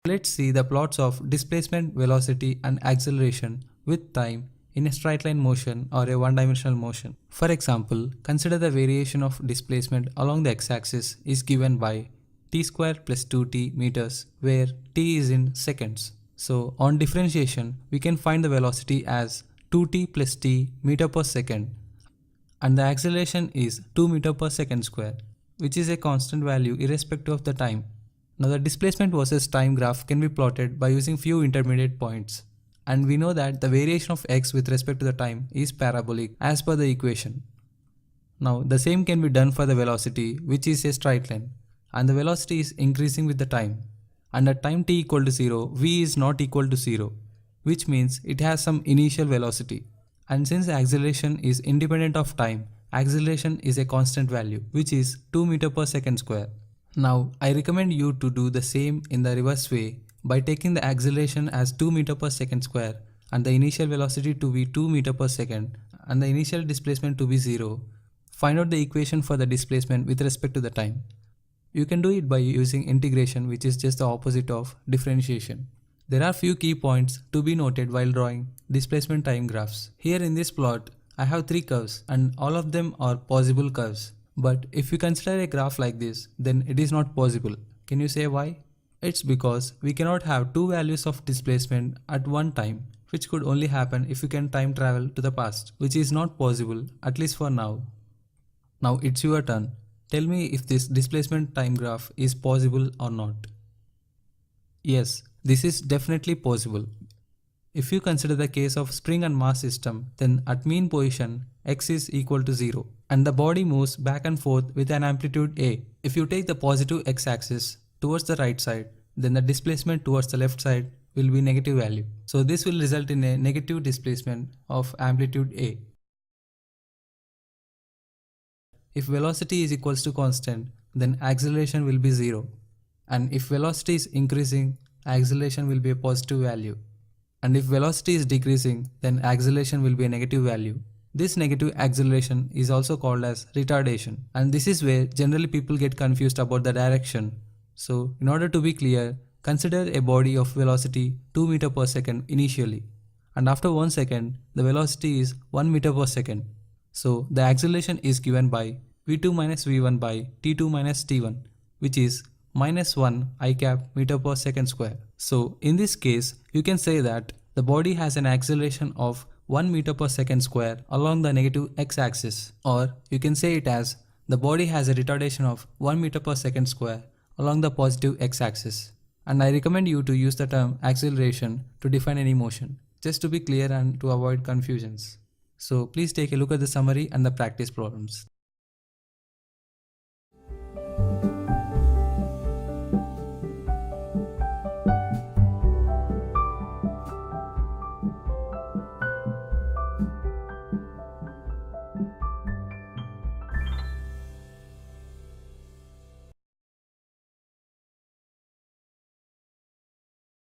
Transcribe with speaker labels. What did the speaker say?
Speaker 1: Let's see the plots of displacement, velocity and acceleration with time in a straight line motion or a one-dimensional motion. For example, consider the variation of displacement along the x-axis is given by t square plus 2t meters, where t is in seconds. So on differentiation, we can find the velocity as 2t plus t meter per second, and the acceleration is 2 meter per second square, which is a constant value irrespective of the time. Now the displacement versus time graph can be plotted by using few intermediate points. And we know that the variation of x with respect to the time is parabolic as per the equation. Now the same can be done for the velocity, which is a straight line, and the velocity is increasing with the time. And at time t equal to 0, v is not equal to 0, which means it has some initial velocity. And since acceleration is independent of time, acceleration is a constant value, which is 2 meter per second square. Now I recommend you to do the same in the reverse way by taking the acceleration as 2 meter per second square and the initial velocity to be 2 meter per second and the initial displacement to be 0. Find out the equation for the displacement with respect to the time. You can do it by using integration, which is just the opposite of differentiation. There are few key points to be noted while drawing displacement time graphs. Here in this plot, I have 3 curves and all of them are possible curves. But if you consider a graph like this, then it is not possible. Can you say why? It's because we cannot have two values of displacement at one time, which could only happen if you can time travel to the past, which is not possible, at least for now. Now it's your turn. Tell me if this displacement time graph is possible or not. Yes, this is definitely possible. If you consider the case of spring and mass system, then at mean position, x is equal to 0 and the body moves back and forth with an amplitude a. If you take the positive x-axis towards the right side, then the displacement towards the left side will be negative value. So this will result in a negative displacement of amplitude a. If velocity is equals to constant, then acceleration will be 0. And if velocity is increasing, acceleration will be a positive value. And if velocity is decreasing, then acceleration will be a negative value. This negative acceleration is also called as retardation. And this is where generally people get confused about the direction. So in order to be clear, consider a body of velocity 2 meter per second initially. And after 1 second, the velocity is 1 meter per second. So the acceleration is given by v2 minus v1 by t2 minus t1, which is minus 1 I cap meter per second square. So in this case, you can say that the body has an acceleration of 1 meter per second square along the negative x-axis, or you can say it as the body has a retardation of 1 meter per second square along the positive x-axis. And I recommend you to use the term acceleration to define any motion, just to be clear and to avoid confusions. So please take a look at the summary and the practice problems.